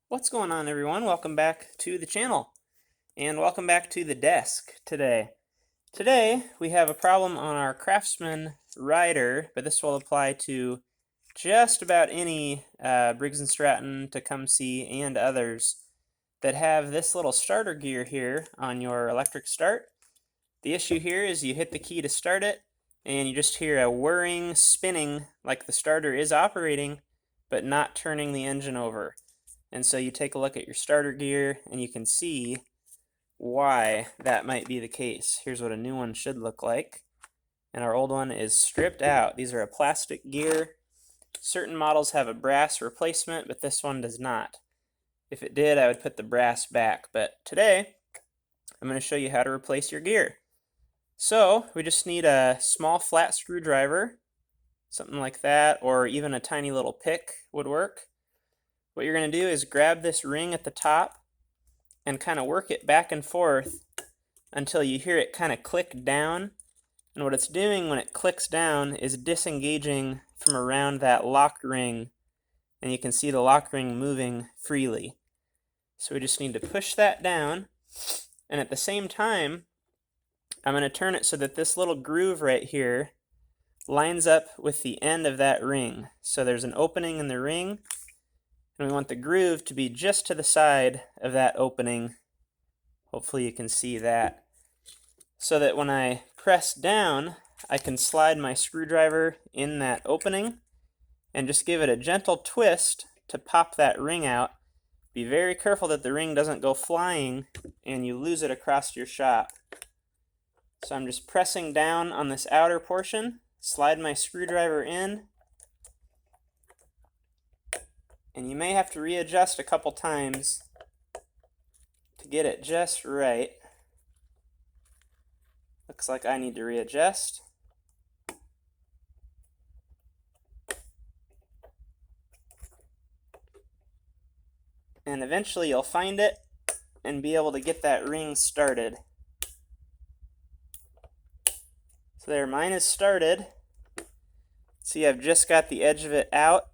What's going on, everyone? Welcome back to the channel and welcome back to the desk today. Today we have a problem on our Craftsman rider, but this will apply to just about any Briggs and Stratton, Tecumseh, and others that have this little starter gear here on your electric start. The issue here is you hit the key to start it and you just hear a whirring, spinning like the starter is operating but not turning the engine over. And so you take a look at your starter gear and you can see why that might be the case. Here's what a new one should look like. And our old one is stripped out. These are a plastic gear. Certain models have a brass replacement, but this one does not. If it did, I would put the brass back. But today, I'm going to show you how to replace your gear. So we just need a small flat screwdriver, something like that, or even a tiny little pick would work. What you're going to do is grab this ring at the top and kind of work it back and forth until you hear it kind of click down. And what it's doing when it clicks down is disengaging from around that lock ring. And you can see the lock ring moving freely. So we just need to push that down. And at the same time, I'm going to turn it so that this little groove right here lines up with the end of that ring. So there's an opening in the ring. And we want the groove to be just to the side of that opening. Hopefully you can see that. So that when I press down, I can slide my screwdriver in that opening and just give it a gentle twist to pop that ring out. Be very careful that the ring doesn't go flying and you lose it across your shop. So I'm just pressing down on this outer portion, slide my screwdriver in, and you may have to readjust a couple times to get it just right. Looks like I need to readjust. And eventually you'll find it and be able to get that ring started. So there, mine is started. See, I've just got the edge of it out.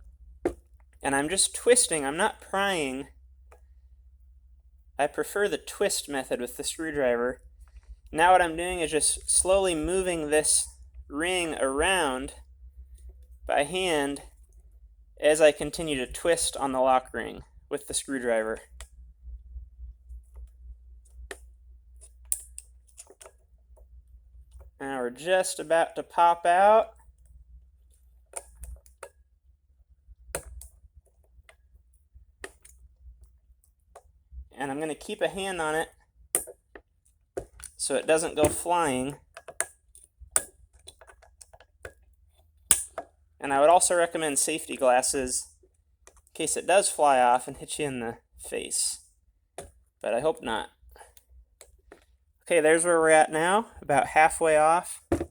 And I'm just twisting, I'm not prying. I prefer the twist method with the screwdriver. Now what I'm doing is just slowly moving this ring around by hand as I continue to twist on the lock ring with the screwdriver. Now we're just about to pop out. And I'm going to keep a hand on it so it doesn't go flying. And I would also recommend safety glasses in case it does fly off and hit you in the face. But I hope not. Okay, there's where we're at now, about halfway off. I'm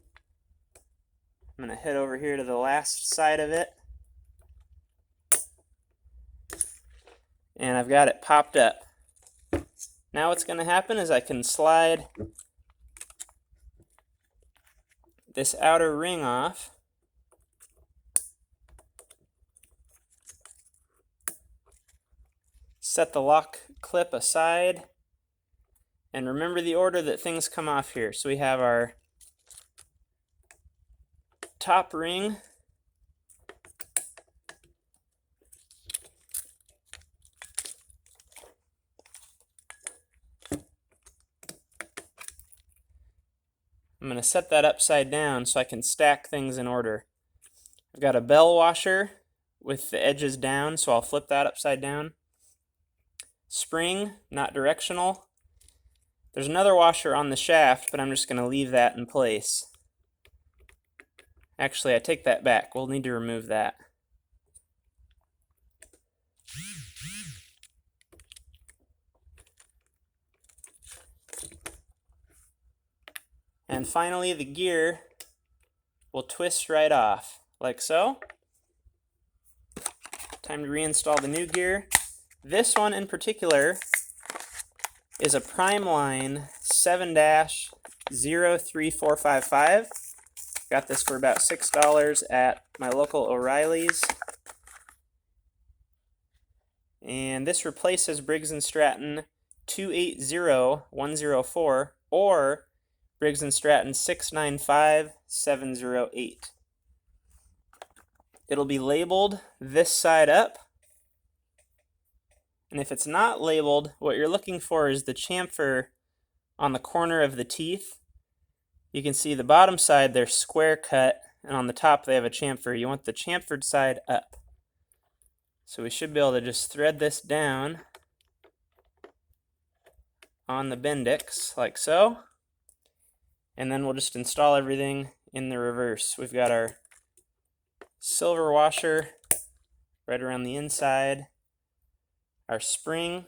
going to head over here to the last side of it. And I've got it popped up. Now what's going to happen is I can slide this outer ring off. Set the lock clip aside. And remember the order that things come off here. So we have our top ring. I'm going to set that upside down so I can stack things in order. I've got a bell washer with the edges down, so I'll flip that upside down. Spring, not directional. There's another washer on the shaft, but I'm just going to leave that in place. Actually, I take that back. We'll need to remove that. And finally, the gear will twist right off, like so. Time to reinstall the new gear. This one in particular is a Primeline 7-03455. Got this for about $6 at my local O'Reilly's. And this replaces Briggs and Stratton 280104 or Briggs and Stratton 695708. It'll be labeled this side up. And if it's not labeled, what you're looking for is the chamfer on the corner of the teeth. You can see the bottom side, they're square cut, and on the top they have a chamfer. You want the chamfered side up. So we should be able to just thread this down on the Bendix, like so. And then we'll just install everything in the reverse. We've got our silver washer right around the inside, our spring.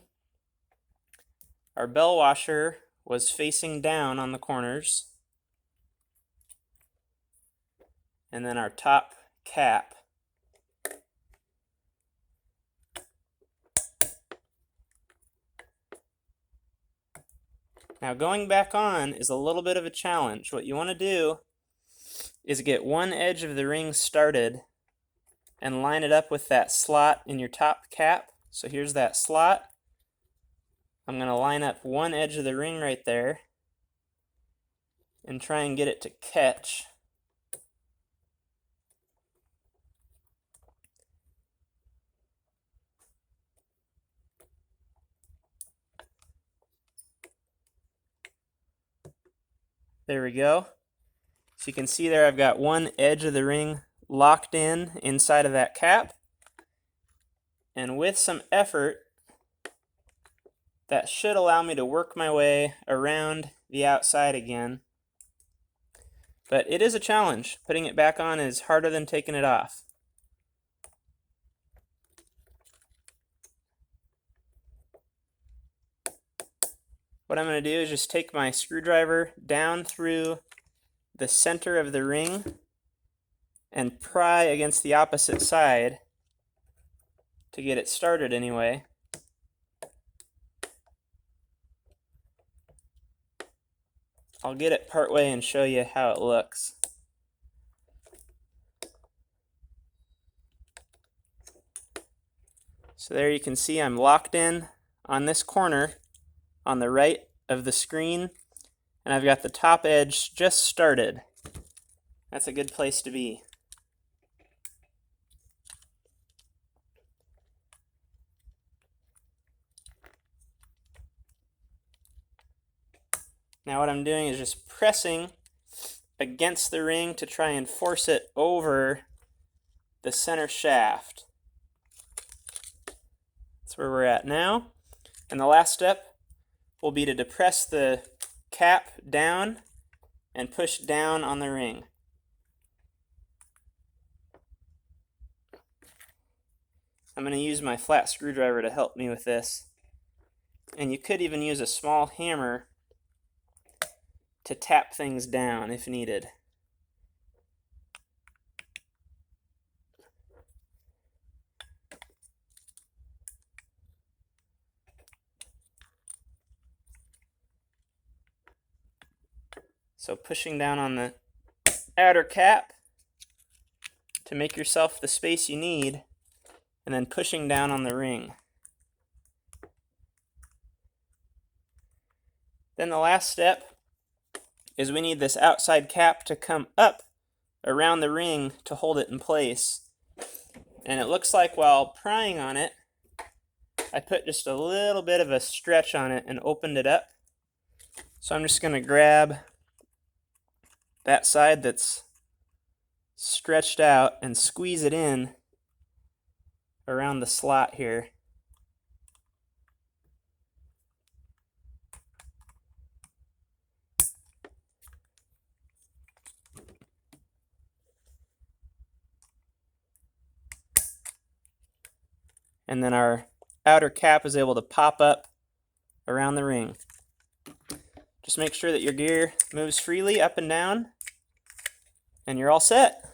Our bell washer was facing down on the corners. And then our top cap. Now going back on is a little bit of a challenge. What you want to do is get one edge of the ring started and line it up with that slot in your top cap. So here's that slot. I'm going to line up one edge of the ring right there and try and get it to catch. There we go. So you can see there I've got one edge of the ring locked in inside of that cap. And with some effort, that should allow me to work my way around the outside again. But it is a challenge. Putting it back on is harder than taking it off. What I'm going to do is just take my screwdriver down through the center of the ring and pry against the opposite side to get it started anyway. I'll get it partway and show you how it looks. So there you can see I'm locked in on this corner on the right of the screen, and I've got the top edge just started. That's a good place to be. Now what I'm doing is just pressing against the ring to try and force it over the center shaft. That's where we're at now. And the last step will be to depress the cap down and push down on the ring. I'm going to use my flat screwdriver to help me with this. And you could even use a small hammer to tap things down if needed. So pushing down on the outer cap to make yourself the space you need, and then pushing down on the ring. Then the last step is we need this outside cap to come up around the ring to hold it in place. And it looks like while prying on it, I put just a little bit of a stretch on it and opened it up. So I'm just going to grab that side that's stretched out and squeeze it in around the slot here. And then our outer cap is able to pop up around the ring. Just make sure that your gear moves freely up and down, and you're all set.